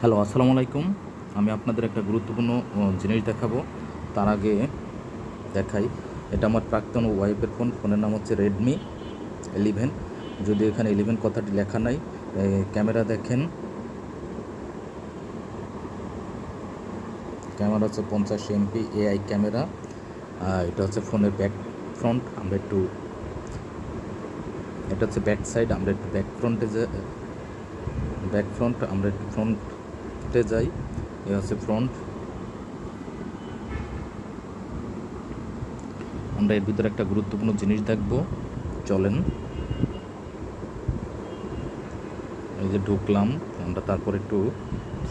Hello, আসসালামু আলাইকুম। আমি আপনাদের একটা গুরুত্বপূর্ণ জিনিস দেখাবো। তার আগে দেখাই, এটা আমার প্রাক্তন ওয়াইফের ফোনের নাম হচ্ছে রেডমি 11। যদিও এখানে 11 কথাটি লেখা নাই। ক্যামেরা দেখেন, ক্যামেরা হচ্ছে 50 এমপি এআই ক্যামেরা। এটা হচ্ছে ফোনের ব্যাক ফ্রন্ট। এটা হচ্ছে ব্যাক সাইড। আমরা একটু আমরা একটু ফ্রন্টে যাই। এ হচ্ছে ফ্রন্ট। আমরা এর ভিতরে একটা গুরুত্বপূর্ণ জিনিস দেখব, চলেন। এই যে ঢুকলাম আমরা, তারপর একটু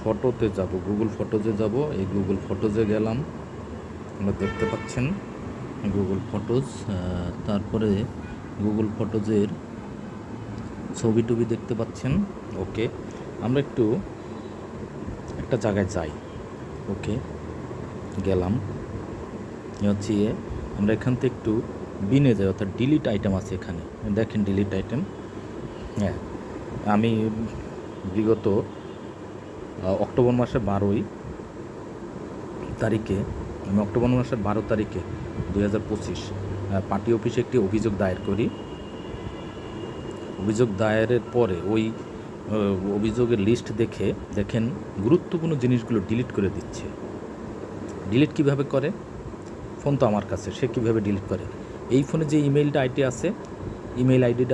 ফটোতে যাব, গুগল ফটোজে যাব। এই গুগল ফটোজে গেলাম, আমরা দেখতে পাচ্ছেন গুগল ফটোজ। তারপরে গুগল ফটোজের ছবি টবি দেখতে পাচ্ছেন। ওকে, আমরা একটু একটা জায়গায় যাই। ওকে, গেলাম। হচ্ছে আমরা এখান থেকে একটু বিনে যাই, অর্থাৎ ডিলিট আইটেম আছে এখানে। দেখেন ডিলিট আইটেম। হ্যাঁ, আমি বিগত অক্টোবর মাসের 12 তারিখে, আমি অক্টোবর মাসের 12 তারিখে 2025 পার্টি অফিসে একটি অভিযোগ দায়ের করি। অভিযোগ দায়েরের পরে ওই অভিযোগের লিস্ট দেখে দেখেন গুরুত্বপূর্ণ জিনিসগুলো ডিলিট করে দিচ্ছে। ডিলিট কিভাবে করে? ফোন তো আমার কাছে, সে কীভাবে ডিলিট করে? এই ফোনে যে ইমেইল আইডিটা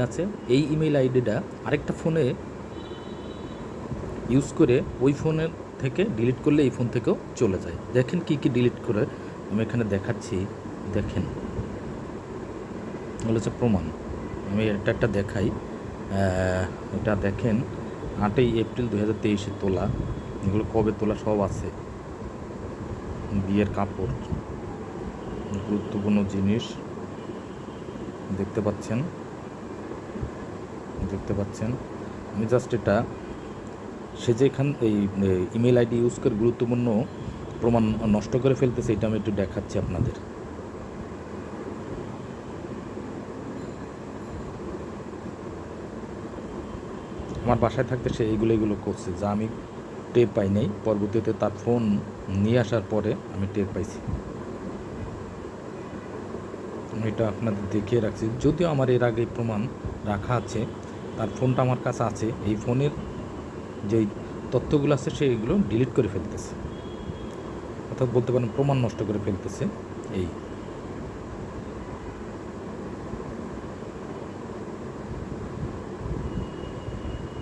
আছে, এই ইমেইল আইডিটা আরেকটা ফোনে ইউজ করে ওই ফোনের থেকে ডিলিট করলে এই ফোন থেকেও চলে যায়। দেখেন কি কি ডিলিট করে আমি এখানে দেখাচ্ছি। দেখেন, এগুলো হচ্ছে প্রমাণ। আমি এটা একটা দেখাই। এটা দেখেন 8 এপ্রিল 2023 তোলা। এগুলো কবে তোলা সব আছে। বিয়ের কাপড়, গুরুত্বপূর্ণ জিনিস দেখতে পাচ্ছেন। আমি জাস্ট এটা, সে যে এই ইমেল আইডি ইউজ করে গুরুত্বপূর্ণ প্রমাণ নষ্ট করে ফেলতেছে, এটা আমি একটু দেখাচ্ছি আপনাদের। আমার বাসায় থাকতে সে এইগুলো করছে, যা আমি টের পাই নাই। পরবর্তীতে তার ফোন নিয়ে আসার পরে আমি টের পাইছি। আমি এটা আপনাদের দেখিয়ে রাখছি, যদিও আমার এর আগে প্রমাণ রাখা আছে। তার ফোনটা আমার কাছে আছে। এই ফোনের যেই তথ্যগুলো আছে সেইগুলো ডিলিট করে ফেলতেছে, অর্থাৎ বলতে পারেন প্রমাণ নষ্ট করে ফেলতেছে। এই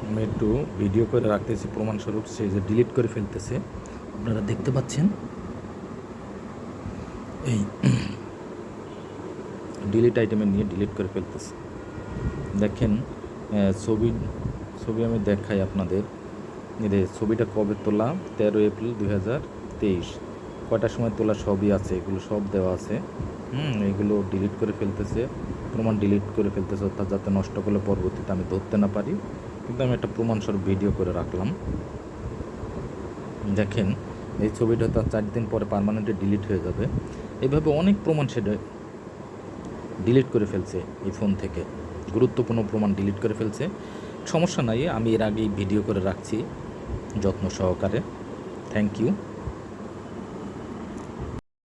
আমি একটু ভিডিও করে রাখতেছি প্রমাণস্বরূপ। সে যে ডিলিট করে ফেলতেছে আপনারা দেখতে পাচ্ছেন। এই ডিলিট আইটেমে নিয়ে ডিলিট করে ফেলতেছে। দেখেন ছবি আমি দেখাই আপনাদের। ছবিটা কবে তোলা? 13 এপ্রিল 2023। কয়টার সময় তোলা সবই আছে, এগুলো সব দেওয়া আছে। এগুলো ডিলিট করে ফেলতেছে, প্রমাণ ডিলিট করে ফেলতেছে, অর্থাৎ যাতে নষ্ট করলে পরবর্তীতে আমি ধরতে না পারি। কিন্তু আমি একটা প্রমাণস্বরূপ ভিডিও করে রাখলাম। দেখেন, এই ছবিটা তো 4 দিন পরে পার্মানেন্টলি ডিলিট হয়ে যাবে। এইভাবে অনেক প্রমাণ সেটা ডিলিট করে ফেলছে এই ফোন থেকে। গুরুত্বপূর্ণ প্রমাণ ডিলিট করে ফেলছে। সমস্যা নাই, আমি এর আগেই ভিডিও করে রাখছি যত্ন সহকারে। Thank you.